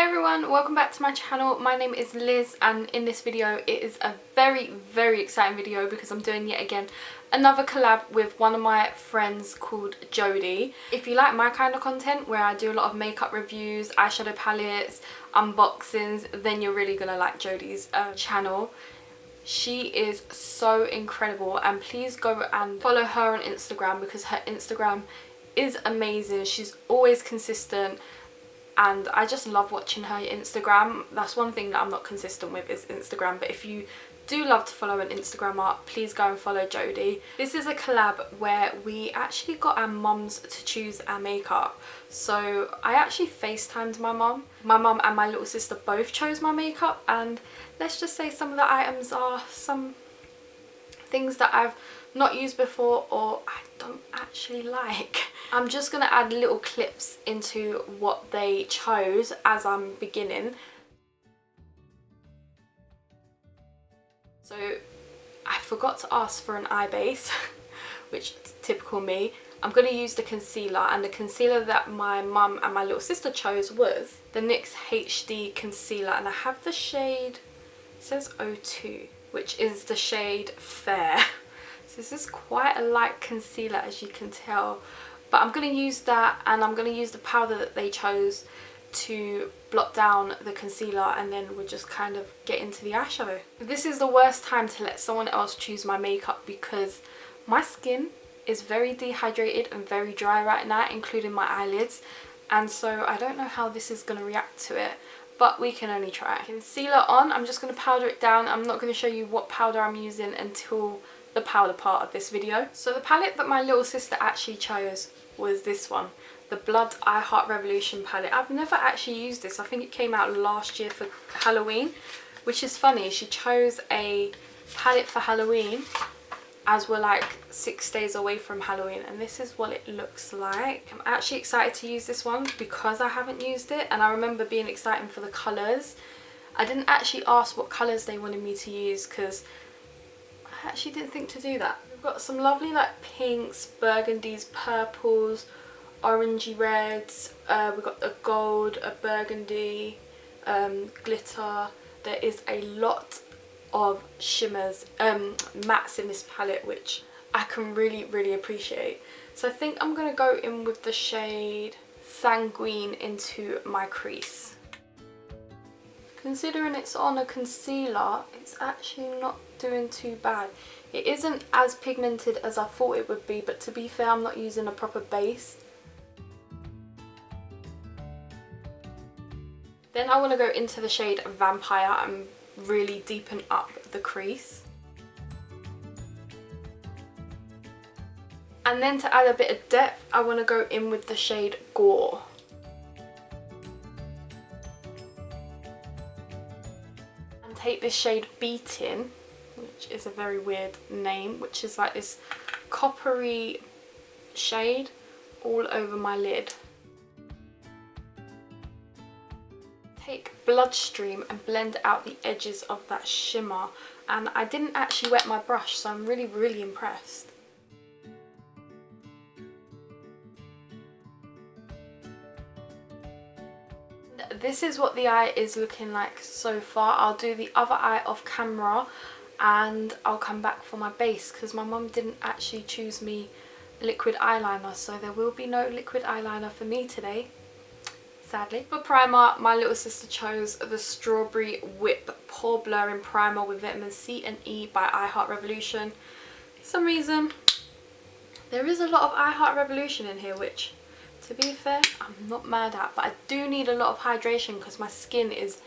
everyone, welcome back to my channel. My name is Liz and in this video it is a very exciting video because I'm doing yet again another collab with one of my friends called Jodie. If you like my kind of content where I do a lot of makeup reviews, eyeshadow palettes, unboxings, then you're really gonna like Jodie's channel. She is so incredible and please go and follow her on Instagram because her Instagram is amazing. She's always consistent and I just love watching her Instagram. That's one thing that I'm not consistent with is Instagram, but if you do love to follow an Instagrammer, please go and follow Jodie. This is a collab where we actually got our mums to choose our makeup. So I actually FaceTimed my mum. My mum and my little sister both chose my makeup, and let's just say some of the items are some things that I've not used before or I don't actually like. I'm just going to add little clips into what they chose as I'm beginning. So I forgot to ask for an eye base, which is typical me. I'm going to use the concealer, and the concealer that my mum and my little sister chose was the NYX HD concealer, and I have the shade, it says 02, which is the shade Fair. So this is quite a light concealer, as you can tell, but I'm going to use that, and I'm going to use the powder that they chose to blot down the concealer, and then we'll just kind of get into the eyeshadow. This is the worst time to let someone else choose my makeup because my skin is very dehydrated and very dry right now, including my eyelids, and so I don't know how this is going to react to it, but we can only try. Concealer on, I'm just going to powder it down. I'm not going to show you what powder I'm using until the powder part of this video. So the palette that my little sister actually chose was this one, the Blood I Heart Revolution palette. I've never actually used this. I think it came out last year for Halloween, which is funny. She chose a palette for Halloween as we're like 6 days away from Halloween, and this is what it looks like. I'm actually excited to use this one because I haven't used it, and I remember being excited for the colours. I didn't actually ask what colours they wanted me to use because I actually didn't think to do that. We've got some lovely like pinks, burgundies, purples, orangey reds, we've got a gold, a burgundy, glitter. There is a lot of shimmers, mattes in this palette, which I can really appreciate. So I think I'm going to go in with the shade Sanguine into my crease. Considering it's on a concealer, it's actually not doing too bad. It isn't as pigmented as I thought it would be, but to be fair, I'm not using a proper base. Then I want to go into the shade Vampire and really deepen up the crease. And then to add a bit of depth, I want to go in with the shade Gore. And take this shade Beaten, which is a very weird name, which is like this coppery shade all over my lid. Take Bloodstream and blend out the edges of that shimmer, and I didn't actually wet my brush, so I'm really impressed. This is what the eye is looking like so far. I'll do the other eye off camera and I'll come back for my base because my mum didn't actually choose me liquid eyeliner, so there will be no liquid eyeliner for me today, sadly. For primer, my little sister chose the Strawberry Whip Pore Blurring Primer with Vitamin C and E by I Heart Revolution. For some reason, there is a lot of I Heart Revolution in here, which, to be fair, I'm not mad at, but I do need a lot of hydration because my skin is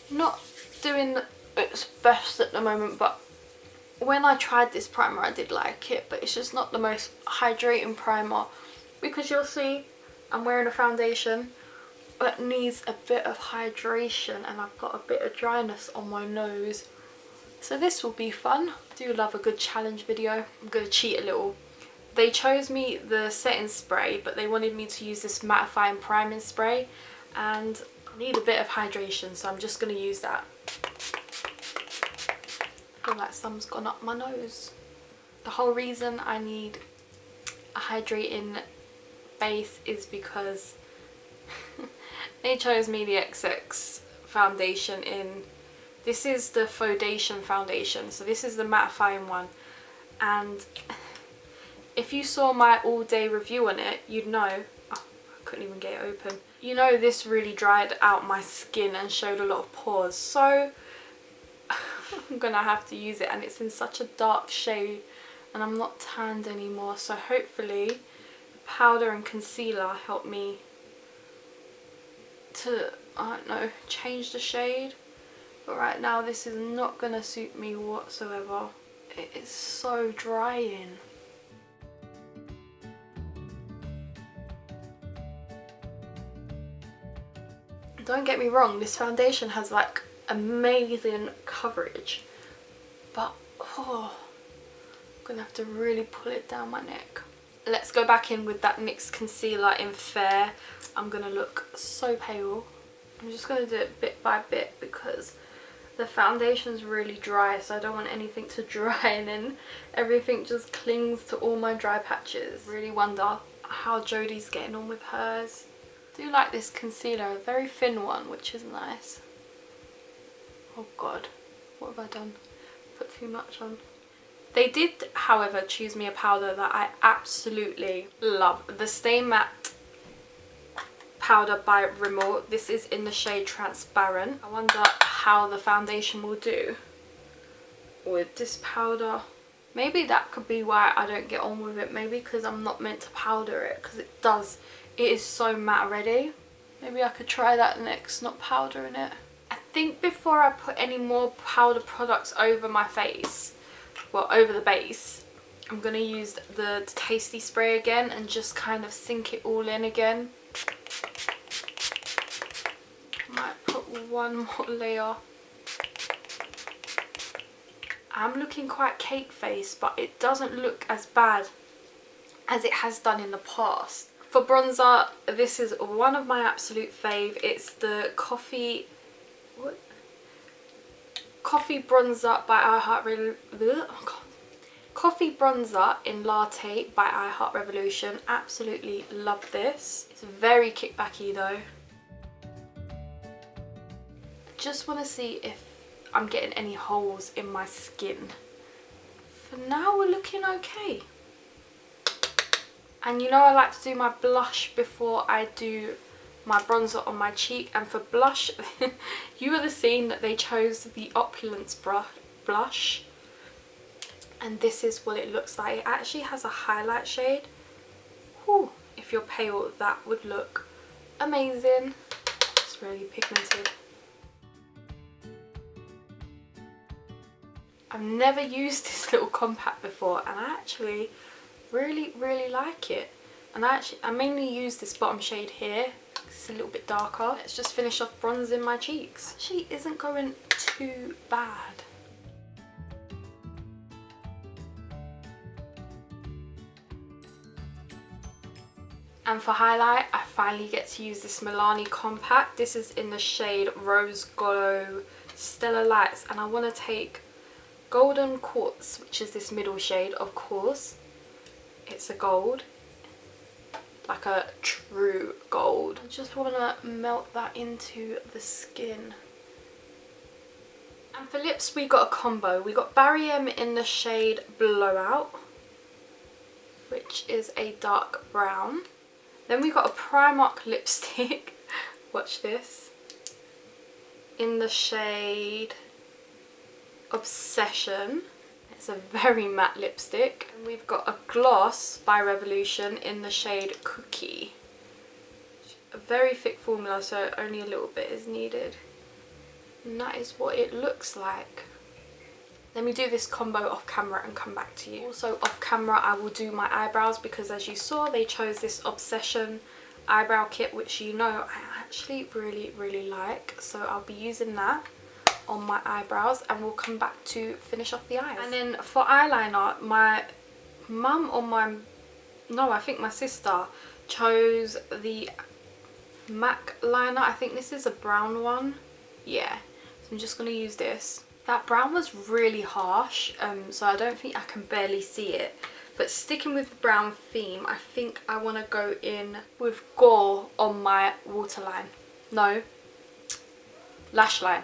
not doing its best at the moment. But when I tried this primer, I did like it, but it's just not the most hydrating primer because you'll see I'm wearing a foundation that needs a bit of hydration, and I've got a bit of dryness on my nose, so this will be fun. I do love a good challenge video. I'm going to cheat a little. They chose me the setting spray, but they wanted me to use this mattifying priming spray, and I need a bit of hydration, so I'm just going to use that. I feel like some's gone up my nose. The whole reason I need a hydrating base is because They chose me the XX foundation in, this is the Foundation foundation, so this is the mattifying one. And if you saw my all day review on it, you'd know, oh, I couldn't even get it open. You know this really dried out my skin and showed a lot of pores, so I'm gonna have to use it, and it's in such a dark shade and I'm not tanned anymore, so hopefully the powder and concealer help me to, I don't know, change the shade. But right now this is not gonna suit me whatsoever. It is so drying. Don't get me wrong, this foundation has like amazing coverage, but oh, I'm gonna have to really pull it down my neck. Let's go back in with that NYX concealer in Fair. I'm gonna look so pale. I'm just gonna do it bit by bit because the foundation's really dry, so I don't want anything to dry and then everything just clings to all my dry patches. Really wonder how Jodie's getting on with hers. I do like this concealer, a very thin one, which is nice. Oh god, what have I done? Put too much on. They did, however, choose me a powder that I absolutely love. The Stay Matte powder by Rimmel. This is in the shade Transparent. I wonder how the foundation will do with this powder. Maybe that could be why I don't get on with it. Maybe because I'm not meant to powder it, because it is so matte already. Maybe I could try that next, not powdering it. I think before I put any more powder products over my face, well, over the base, I'm going to use the Tasty Spray again and just kind of sink it all in again. Might put one more layer. I'm looking quite cake face, but it doesn't look as bad as it has done in the past. For bronzer, this is one of my absolute fave. It's the Coffee Bronzer by Coffee Bronzer in Latte by I Heart Revolution. Absolutely love this. It's very kickbacky though. Just want to see if I'm getting any holes in my skin. For now we're looking okay. And you know I like to do my blush before I do my bronzer on my cheek, and for blush you would have seen that they chose the Opulence blush, and this is what it looks like. It actually has a highlight shade. Whew, if you're pale that would look amazing. It's really pigmented. I've never used this little compact before and I actually really like it. And I mainly use this bottom shade here. It's a little bit darker. Let's just finish off bronzing my cheeks. Actually isn't going too bad. And for highlight, I finally get to use this Milani compact. This is in the shade Rose Glow Stellar Lights, and I want to take Golden Quartz, which is this middle shade, of course. It's a gold, like a true gold. I just want to melt that into the skin. And for lips we got a combo. We got Barry M in the shade Blowout, which is a dark brown. Then we got a Primark lipstick, watch this, in the shade Obsession. It's a very matte lipstick. And we've got a gloss by Revolution in the shade Cookie. A very thick formula, so only a little bit is needed. And that is what it looks like. Let me do this combo off camera and come back to you. Also off camera I will do my eyebrows, because as you saw they chose this Obsession eyebrow kit, which you know I actually really like. So I'll be using that on my eyebrows and we'll come back to finish off the eyes. And then for eyeliner, my mum or I think my sister chose the MAC liner. I think this is a brown one. Yeah, so I'm just going to use this. That brown was really harsh, so I don't think I can barely see it. But sticking with the brown theme, I think I want to go in with Gore on my waterline. No, lash line.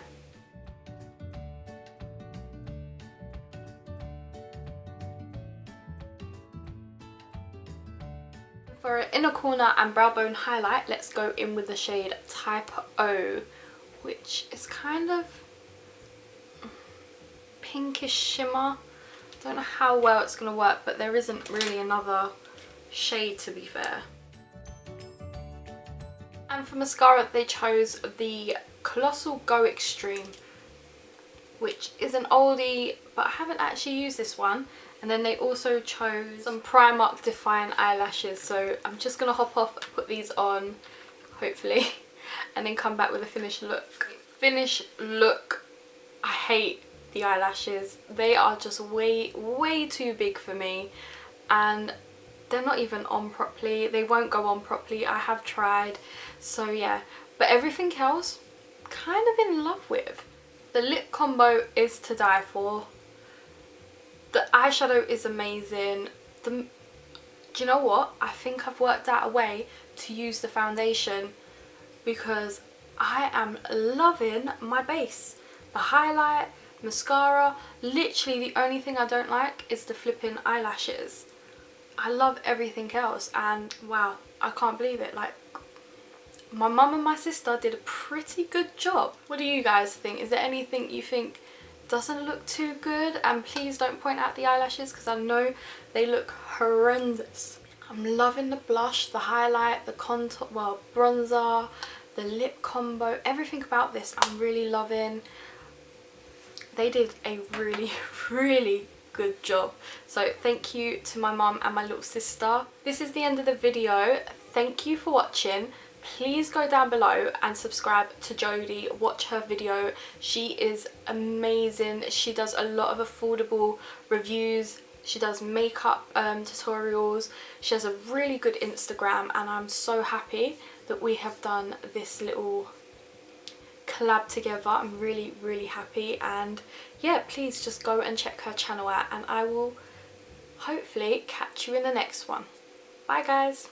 For an inner corner and brow bone highlight, let's go in with the shade Type O, which is kind of pinkish shimmer. Don't know how well it's going to work, but there isn't really another shade, to be fair. And for mascara, they chose the Colossal Go Extreme, which is an oldie, but I haven't actually used this one. And then they also chose some Primark Define eyelashes, so I'm just going to hop off, put these on, hopefully, and then come back with a finished look. Finished look, I hate the eyelashes. They are just way too big for me, and they're not even on properly. They won't go on properly. I have tried, so yeah. But everything else, kind of in love with. The lip combo is to die for. The eyeshadow is amazing. Do you know what? I think I've worked out a way to use the foundation because I am loving my base. The highlight, mascara, literally the only thing I don't like is the flipping eyelashes. I love everything else, and wow, I can't believe it. Like, my mum and my sister did a pretty good job. What do you guys think? Is there anything you think doesn't look too good? And please don't point out the eyelashes because I know they look horrendous. I'm loving the blush, the highlight, the contour, well, bronzer, the lip combo, everything about this I'm really loving. They did a really good job. So thank you to my mum and my little sister. This is the end of the video. Thank you for watching. Please go down below and subscribe to Jodie. Watch her video. She is amazing. She does a lot of affordable reviews. She does makeup tutorials. She has a really good Instagram, and I'm so happy that we have done this little collab together. I'm really happy, and yeah, please just go and check her channel out, and I will hopefully catch you in the next one. Bye guys.